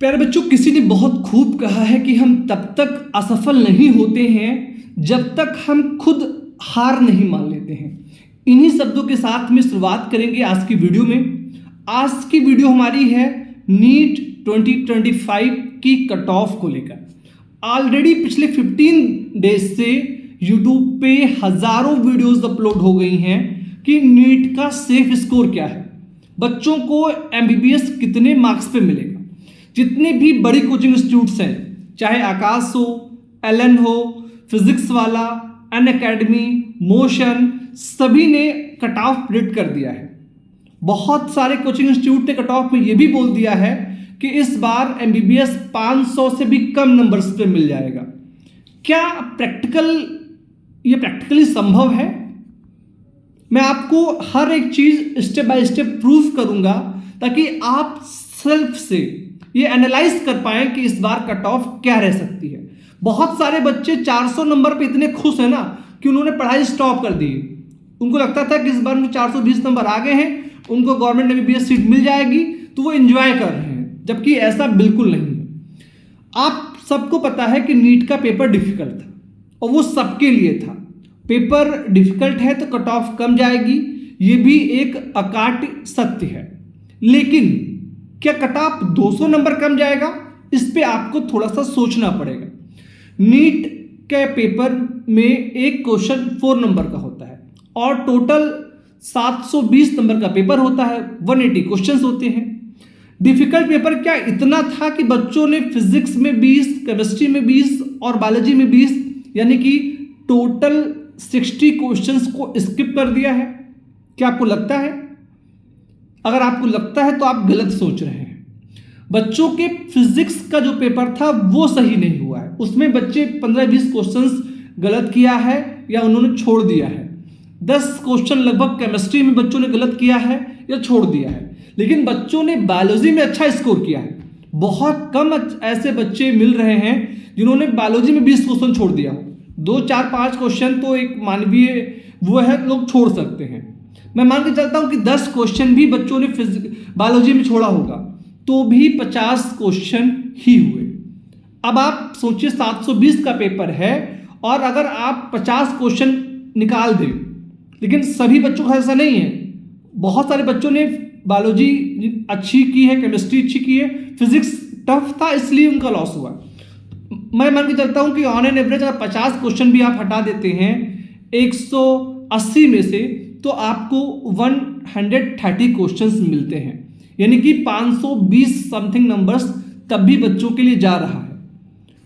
प्यारे बच्चों, किसी ने बहुत खूब कहा है कि हम तब तक असफल नहीं होते हैं जब तक हम खुद हार नहीं मान लेते हैं। इन्हीं शब्दों के साथ में शुरुआत करेंगे आज की वीडियो में। आज की वीडियो हमारी है नीट 2025 की कट ऑफ को लेकर। ऑलरेडी पिछले 15 डेज से यूट्यूब पे हजारों वीडियोस अपलोड हो गई हैं कि नीट का सेफ स्कोर क्या है, बच्चों को एमबीबीएस कितने मार्क्स पे मिलेगा। जितने भी बड़ी कोचिंग इंस्टीट्यूट्स हैं, चाहे आकाश हो, एलन हो, फिजिक्स वाला, अनअकैडमी, मोशन, सभी ने कट ऑफ प्रिडिक्ट कर दिया है। बहुत सारे कोचिंग इंस्टीट्यूट ने कट ऑफ में ये भी बोल दिया है कि इस बार एमबीबीएस 500 से भी कम नंबर्स पे मिल जाएगा। क्या ये प्रैक्टिकली संभव है? मैं आपको हर एक चीज स्टेप बाय स्टेप प्रूफ करूंगा ताकि आप सेल्फ से ये एनालाइज कर पाएं कि इस बार कट ऑफ क्या रह सकती है। बहुत सारे बच्चे 400 नंबर पे इतने खुश हैं ना कि उन्होंने पढ़ाई स्टॉप कर दी। उनको लगता था कि इस बार उनको 420 नंबर आ गए हैं, उनको गवर्नमेंट एमबीबीएस सीट मिल जाएगी, तो वो एंजॉय कर रहे हैं, जबकि ऐसा बिल्कुल नहीं है। आप सबको पता है कि नीट का पेपर डिफिकल्ट था और वो सबके लिए था। पेपर डिफिकल्ट है तो कट ऑफ कम जाएगी, ये भी एक अकाट्य सत्य है। लेकिन क्या कट ऑफ 200 नंबर कम जाएगा? इस पे आपको थोड़ा सा सोचना पड़ेगा। नीट के पेपर में एक क्वेश्चन 4 नंबर का होता है और टोटल 720 नंबर का पेपर होता है, 180 क्वेश्चंस होते हैं। डिफिकल्ट पेपर क्या इतना था कि बच्चों ने फिजिक्स में 20, केमिस्ट्री में 20 और बायोलॉजी में 20, यानी कि टोटल 60 क्वेश्चंस को स्किप कर दिया है। क्या आपको लगता है? अगर आपको लगता है तो आप गलत सोच रहे हैं। बच्चों के फिजिक्स का जो पेपर था वो सही नहीं हुआ है, उसमें बच्चे 15-20 क्वेश्चंस गलत किया है या उन्होंने छोड़ दिया है। 10 क्वेश्चन लगभग केमिस्ट्री में बच्चों ने गलत किया है या छोड़ दिया है। लेकिन बच्चों ने बायोलॉजी में अच्छा स्कोर किया है। बहुत कम ऐसे बच्चे मिल रहे हैं जिन्होंने बायोलॉजी में 20 क्वेश्चन छोड़ दिया हो। 2, 4, 5 क्वेश्चन तो एक मानवीय वो है, लोग छोड़ सकते हैं। मैं मान के चलता हूं कि 10 क्वेश्चन भी बच्चों ने बायोलॉजी में छोड़ा होगा तो भी 50 क्वेश्चन ही हुए। अब आप सोचिए 720 का पेपर है और अगर आप 50 क्वेश्चन निकाल दें, लेकिन सभी बच्चों का ऐसा नहीं है। बहुत सारे बच्चों ने बायोलॉजी अच्छी की है, केमिस्ट्री अच्छी की है, फिजिक्स टफ था इसलिए उनका लॉस हुआ। मैं मान के चलता हूं कि ऑन एन एवरेज अगर 50 क्वेश्चन भी आप हटा देते हैं 180 में से, तो आपको 130 क्वेश्चंस मिलते हैं, यानी कि 520 समथिंग नंबर्स तब भी बच्चों के लिए जा रहा है।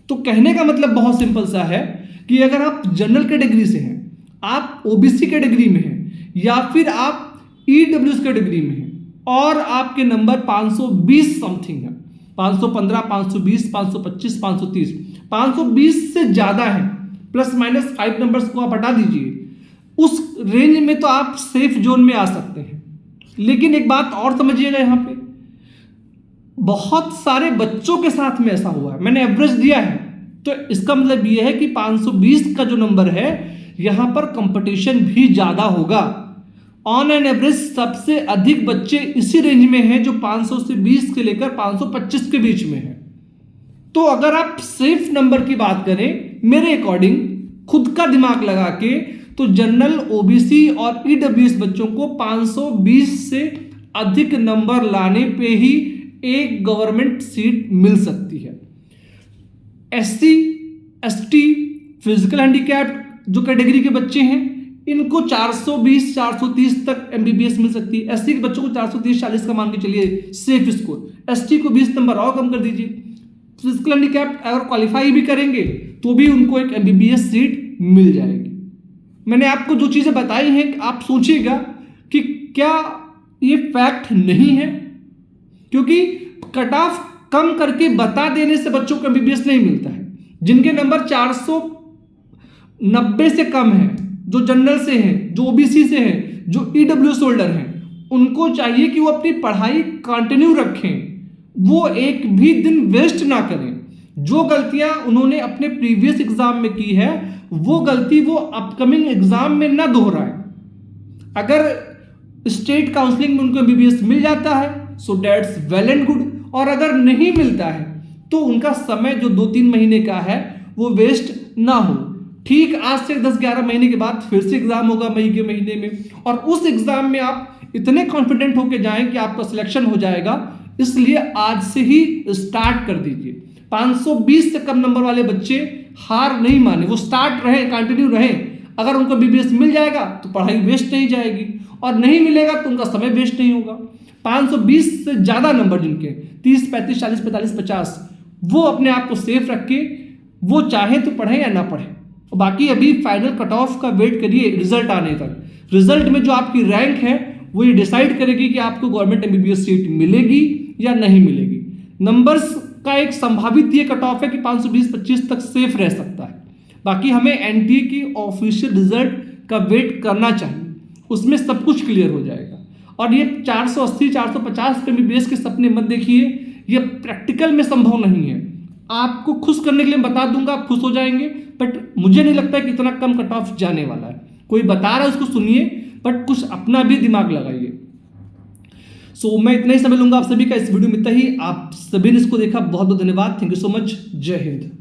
तो कहने का मतलब बहुत सिंपल सा है कि अगर आप जनरल कैटेगरी से हैं, आप ओबीसी कैटेगरी में हैं या फिर आप ईडब्ल्यूएस कैटेगरी में हैं और आपके नंबर 520 समथिंग है, 515, 520, 525, 530, 520 से ज़्यादा है, प्लस माइनस 5 नंबर्स को आप हटा दीजिए, उस रेंज में तो आप सेफ जोन में आ सकते हैं। लेकिन एक बात और समझिएगा, यहाँ पे बहुत सारे बच्चों के साथ में ऐसा हुआ है। मैंने एवरेज दिया है तो इसका मतलब यह है कि 520 का जो नंबर है यहां पर कंपटीशन भी ज्यादा होगा। ऑन एन एवरेज सबसे अधिक बच्चे इसी रेंज में हैं जो 500 से 20 के लेकर 525 के बीच में है। तो अगर आप सेफ नंबर की बात करें, मेरे अकॉर्डिंग खुद का दिमाग लगा के, तो जनरल, ओबीसी और ईडब्ल्यूएस बच्चों को 520 से अधिक नंबर लाने पे ही एक गवर्नमेंट सीट मिल सकती है। एससी, एसटी, फिजिकल हैंडीकैप्ड जो कैटेगरी के बच्चे हैं, इनको 420, 430 तक एमबीबीएस मिल सकती है। एससी के बच्चों को 430, 40 का मान के चलिए सेफ स्कोर। एसटी को 20 नंबर और कम कर दीजिए। फिजिकल हैंडीकैप्ड अगर क्वालिफाई भी करेंगे तो भी उनको एक एमबीबीएस सीट मिल जाएगी। मैंने आपको जो चीजें बताई हैं, आप सोचिएगा कि क्या ये फैक्ट नहीं है? क्योंकि कट ऑफ कम करके बता देने से बच्चों को एमबीबीएस नहीं मिलता है। जिनके नंबर 490 से कम है, जो जनरल से हैं, जो ओबीसी से हैं, जो ईडब्ल्यूएस होल्डर हैं, उनको चाहिए कि वो अपनी पढ़ाई कंटिन्यू रखें, वो एक भी दिन वेस्ट ना करें। जो गलतियां उन्होंने अपने प्रीवियस एग्जाम में की है वो गलती वो अपकमिंग एग्जाम में ना दोहराएं। अगर स्टेट काउंसलिंग में उनको एमबीबीएस मिल जाता है so that's well and good, और अगर नहीं मिलता है तो उनका समय जो 2-3 महीने का है वो वेस्ट ना हो। ठीक आज से 10-11 महीने के बाद फिर से एग्जाम होगा मई के महीने में, और उस एग्जाम में आप इतने कॉन्फिडेंट होकर जाएं कि आपका सिलेक्शन हो जाएगा। इसलिए आज से ही स्टार्ट कर दीजिए। 520 से कम नंबर वाले बच्चे हार नहीं माने, वो स्टार्ट रहें, कंटिन्यू रहें। अगर उनको बीबीएस मिल जाएगा तो पढ़ाई वेस्ट नहीं जाएगी, और नहीं मिलेगा तो उनका समय वेस्ट नहीं होगा। 520 से ज़्यादा नंबर जिनके 30, 35, 40, 45, 50, वो अपने आप को सेफ रख के वो चाहे तो पढ़ें या ना पढ़ें। बाकी अभी फाइनल कट ऑफ का वेट करिए रिजल्ट आने तक। रिजल्ट में जो आपकी रैंक है वो ये डिसाइड करेगी कि आपको गवर्नमेंट एमबीबीएस सीट मिलेगी या नहीं मिलेगी। नंबर्स का एक संभावित ये कट ऑफ है कि 520-25 तक सेफ रह सकता है। बाकी हमें एनटीए की ऑफिशियल रिजल्ट का वेट करना चाहिए, उसमें सब कुछ क्लियर हो जाएगा। और ये 480-450 पे एमबीबीएस के सपने मत देखिए, ये प्रैक्टिकल में संभव नहीं है। आपको खुश करने के लिए बता दूंगा, आप खुश हो जाएंगे, बट मुझे नहीं लगता कि इतना कम कट ऑफ जाने वाला है। कोई बता रहा है उसको सुनिए, बट कुछ अपना भी दिमाग लगाइए। सो मैं इतना ही समय लूंगा आप सभी का इस वीडियो में। इतना ही, आप सभी ने इसको देखा, बहुत बहुत धन्यवाद। Thank you so much. जय हिंद।